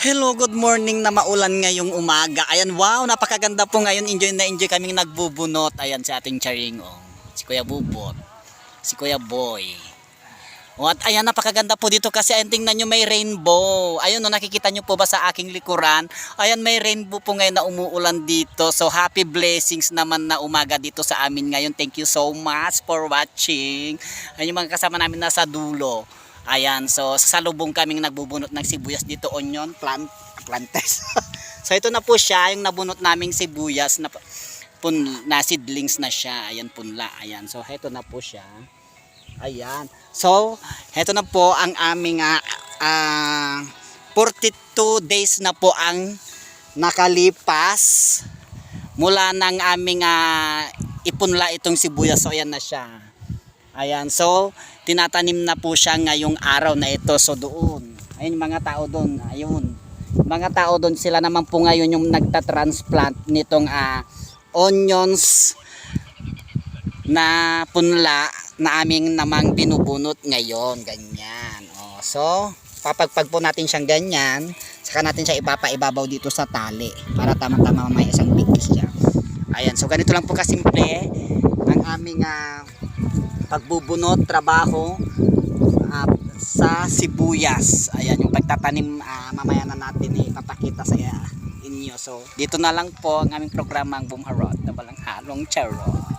Hello, good morning na maulan ngayong umaga. Ayan, wow, napakaganda po ngayon. Enjoy na enjoy kaming nagbubunot. Ayan si ating Charingong. Si Kuya Bubot. Si Kuya Boy. O, at ayan, napakaganda po dito kasi ayan, tingnan nyo may rainbow. Ayun, no, nakikita nyo po ba sa aking likuran? Ayan, may rainbow po ngayon na umuulan dito. So, happy blessings naman na umaga dito sa amin ngayon. Thank you so much for watching. Ayan yung mga kasama namin nasa dulo. Ayan, so sasalubong kaming nagbubunot ng sibuyas dito, onion, plantes. So ito na po siya, yung nabunot naming sibuyas na seedlings na siya. Ayan, punla. Ayan, so ito na po siya. Ayan. So, ito na po ang aming 42 days na po ang nakalipas mula ng aming ipunla itong sibuyas. So ayan na siya. Ayan, so tinatanim na po siya ngayong araw na ito. So doon, ayun mga tao doon, ayun. Mga tao doon, sila naman po ngayon yung nagta-transplant nitong onions na punla na aming namang binubunot ngayon, ganyan. Oh, so papagpag po natin siyang ganyan, saka natin siya ipapaibabaw dito sa tali para tama-tama may isang bigkis siya. Ayan, so ganito lang po kasimple ang aming pagbubunot, trabaho sa sibuyas. Ayan, yung pagtatanim mamaya na natin ipapakita sa inyo. So, dito na lang po ang aming programang Boom Harot na walang halong charot.